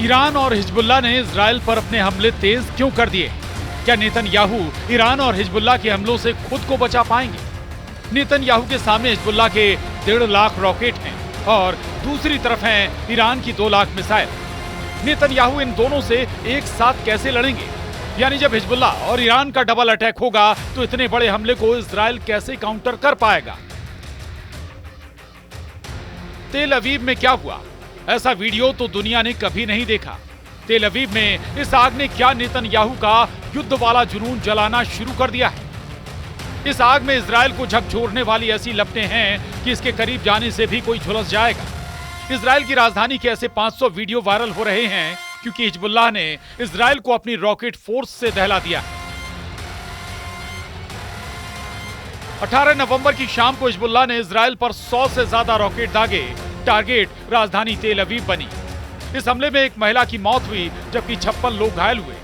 Iran और Hezbollah ने Israel पर अपने हमले तेज क्यों कर दिए? क्या नेतन्याहू ईरान और हिजबुल्लाह के हमलों से खुद को बचा पाएंगे? नेतन्याहू के सामने हिजबुल्लाह के 1.5 लाख रॉकेट हैं और दूसरी तरफ हैं ईरान की 2 लाख मिसाइल। नेतन्याहू इन दोनों से एक साथ कैसे लड़ेंगे? यानी जब हिजबुल्लाह और ईरान का डबल अटैक होगा तो इतने बड़े हमले को इजराइल कैसे काउंटर कर पाएगा? तेल अवीव में क्या हुआ? ऐसा वीडियो तो दुनिया ने कभी नहीं देखा। तेल अवीव में इस आग ने क्या नेतन्याहू का युद्ध वाला जुनून जलाना शुरू कर दिया है? इस आग में इजराइल को झकझोरने वाली ऐसी लपटें हैं कि इसके करीब जाने से भी कोई झुलस जाएगा। इजराइल की राजधानी के ऐसे 500 वीडियो वायरल हो रहे हैं क्योंकि हिजबुल्लाह ने इजराइल को अपनी रॉकेट फोर्स से दहला दिया। 18 नवंबर की शाम को हिजबुल्लाह ने इजराइल पर 100 से ज्यादा रॉकेट दागे। टारगेट राजधानी तेल अवीव बनी। इस हमले में एक महिला की मौत हुई जबकि 56 लोग घायल हुए।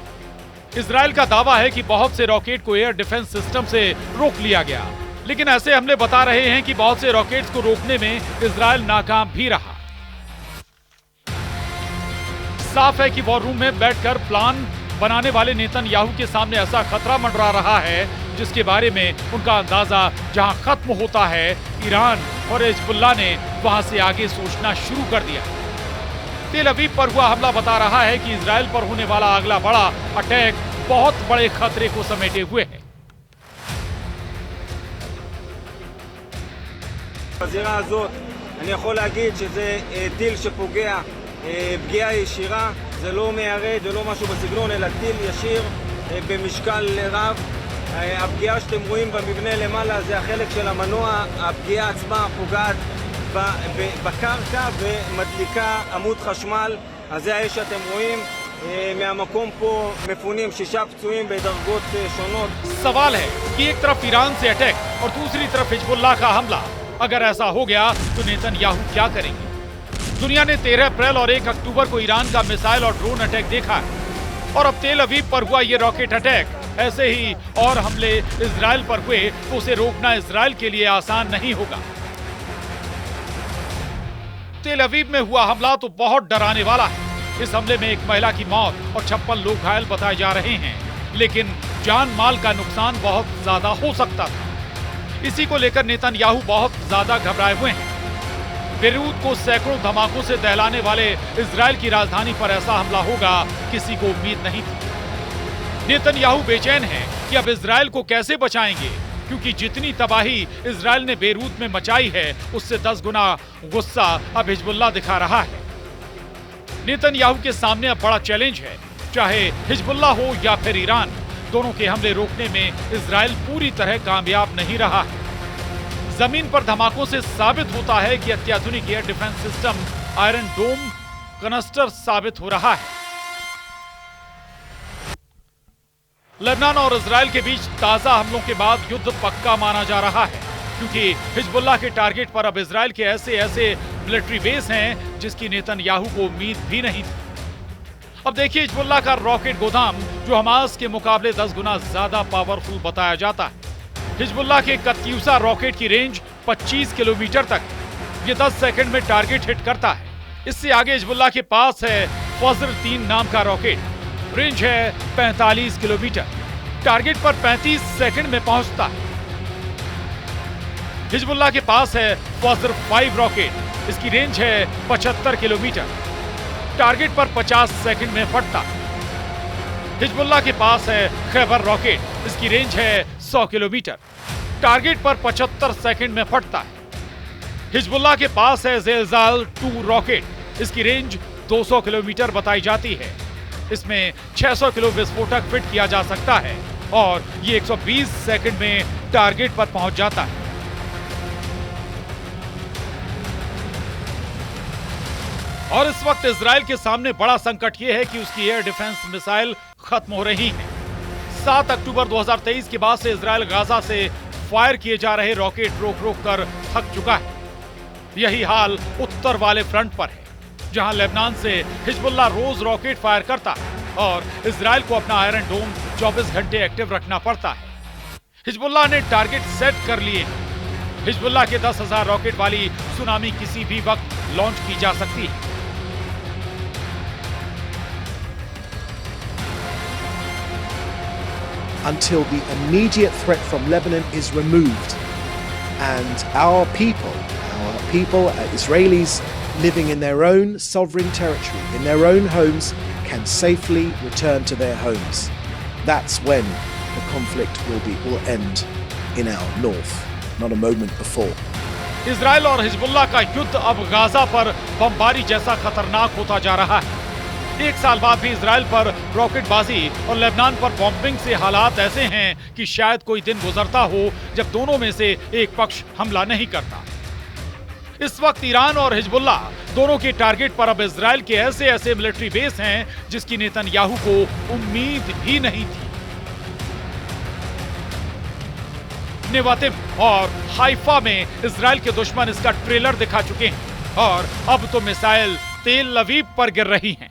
इजराइल का दावा है कि बहुत से रॉकेट को एयर डिफेंस सिस्टम से रोक लिया गया, लेकिन ऐसे हमले बता रहे हैं कि बहुत से रॉकेट्स को रोकने में इजराइल नाकाम भी रहा। साफ है कि वॉर रूम में बैठकर प्लान बनाने वाले नेतन्याहू के सामने ऐसा खतरा मंडरा रहा है जिसके बारे में उनका अंदाजा जहां खत्म होता है, ईरान और हिजबुल्लाह ने वहां से आगे सोचना शुरू कर दिया। तेल अवीव पर हुआ हमला बता रहा है कि इजराइल पर होने वाला अगला बड़ा अटैक बहुत बड़े खतरे को समेटे हुए है। בזירה הזאת אני יכול להגיד שזה טיל שפוגע פגיעה ישירה, זה לא מיירד ולא משהו בסגנון, אלא טיל ישיר במשקל רב. הפגיעה שאתם רואים במבנה למעלה זה החלק של המנוע, הפגיעה עצמה פוגעת בקרקע ומדליקה עמוד חשמל, אז זה האש שאתם רואים. מהמקום פה מפונים 6 פצועים בדרגות שונות. सवाल है कि एक तरफ ईरान से अटैक और दूसरी तरफ हिजबुल्लाह का हमला। अगर ऐसा हो गया तो नेतन्याहू क्या करेंगे? दुनिया ने 13 अप्रैल और 1 अक्टूबर को ईरान का मिसाइल और ड्रोन अटैक देखा है और अब तेल अवीव पर हुआ ये रॉकेट अटैक। ऐसे ही और हमले इजराइल पर हुए तो उसे रोकना इजराइल के लिए आसान नहीं होगा। तेल अवीव में हुआ हमला तो बहुत डराने वाला है। इस हमले में एक महिला की मौत और 56 लोग घायल बताए जा रहे हैं, लेकिन जान माल का नुकसान बहुत ज्यादा हो सकता था। इसी को लेकर नेतन्याहू बहुत ज्यादा घबराए हुए हैं। बेरूत को सैकड़ों धमाकों से दहलाने वाले इजराइल की राजधानी पर ऐसा हमला होगा, किसी को उम्मीद नहीं थी। नेतन्याहू बेचैन है कि अब इजराइल को कैसे बचाएंगे, क्योंकि जितनी तबाही इजराइल ने बेरूत में मचाई है उससे 10 गुना गुस्सा अब हिजबुल्लाह दिखा रहा है। नेतन्याहू के सामने अब बड़ा चैलेंज है। चाहे हिजबुल्लाह हो या फिर ईरान, दोनों के हमले रोकने में इजराइल पूरी तरह कामयाब नहीं रहा है। जमीन पर धमाकों से साबित होता है कि अत्याधुनिक एयर डिफेंस सिस्टम आयरन डोम कनस्टर साबित हो रहा है। लेबनान और इजराइल के बीच ताजा हमलों के बाद युद्ध पक्का माना जा रहा है, क्योंकि हिजबुल्लाह के टारगेट पर अब इजराइल के ऐसे मिलिट्री बेस हैं जिसकी नेतन्याहू को उम्मीद भी नहीं थी। अब देखिए हिजबुल्लाह का रॉकेट गोदाम जो हमास के मुकाबले 10 गुना ज्यादा पावरफुल बताया जाता है। हिजबुल्लाह के कत्यूसा रॉकेट की रेंज 25 किलोमीटर तक, ये 10 सेकंड में टारगेट हिट करता है। इससे आगे हिजबुल्लाह के पास है फज्र 3 नाम का रॉकेट, रेंज है 45 किलोमीटर, टारगेट पर 35 सेकंड में पहुंचता है। हिजबुल्लाह के पास है फज्र 5 रॉकेट, इसकी रेंज है 75 किलोमीटर, टारगेट पर 50 सेकंड में फटता है। हिजबुल्लाह के पास है खैबर रॉकेट, इसकी रेंज है 100 किलोमीटर, टारगेट पर 75 सेकंड में फटता है। हिजबुल्लाह के पास है ज़ेलज़ाल 2 रॉकेट, इसकी रेंज 200 किलोमीटर बताई जाती है। इसमें 600 किलो विस्फोटक फिट किया जा सकता है और ये 120 सेकंड में टारगेट पर पहुंच जाता है। और इस वक्त इजराइल के सामने बड़ा संकट यह है कि उसकी एयर डिफेंस मिसाइल खत्म हो रही हैं। 7 अक्टूबर 2023 के बाद से इजराइल गाजा से फायर किए जा रहे रॉकेट रोक कर थक चुका है। यही हाल उत्तर वाले फ्रंट पर है, जहां लेबनान से हिजबुल्लाह रोज रॉकेट फायर करता है और इजराइल को अपना आयरन डोम 24 घंटे एक्टिव रखना पड़ता है। हिजबुल्लाह ने टारगेट सेट कर लिए हैं। हिजबुल्लाह के 10,000 रॉकेट वाली सुनामी किसी भी वक्त लॉन्च की जा सकती है। until the immediate threat from Lebanon is removed. And our people, Israelis living in their own sovereign territory, in their own homes, can safely return to their homes. That's when the conflict will end in our north, not a moment before. Israel और Hezbollah का युद्ध अब Gaza पर बमबारी जैसा खतरनाक होता जा रहा है। एक साल बाद भी इजराइल पर रॉकेटबाजी और लेबनान पर बॉम्बिंग से हालात ऐसे हैं कि शायद कोई दिन गुजरता हो जब दोनों में से एक पक्ष हमला नहीं करता। इस वक्त ईरान और हिजबुल्लाह दोनों के टारगेट पर अब इजराइल के ऐसे मिलिट्री बेस हैं जिसकी नेतन्याहू को उम्मीद ही नहीं थी। नेवातिम और हाइफा में इजराइल के दुश्मन इसका ट्रेलर दिखा चुके हैं और अब तो मिसाइल तेल अवीव पर गिर रही हैं।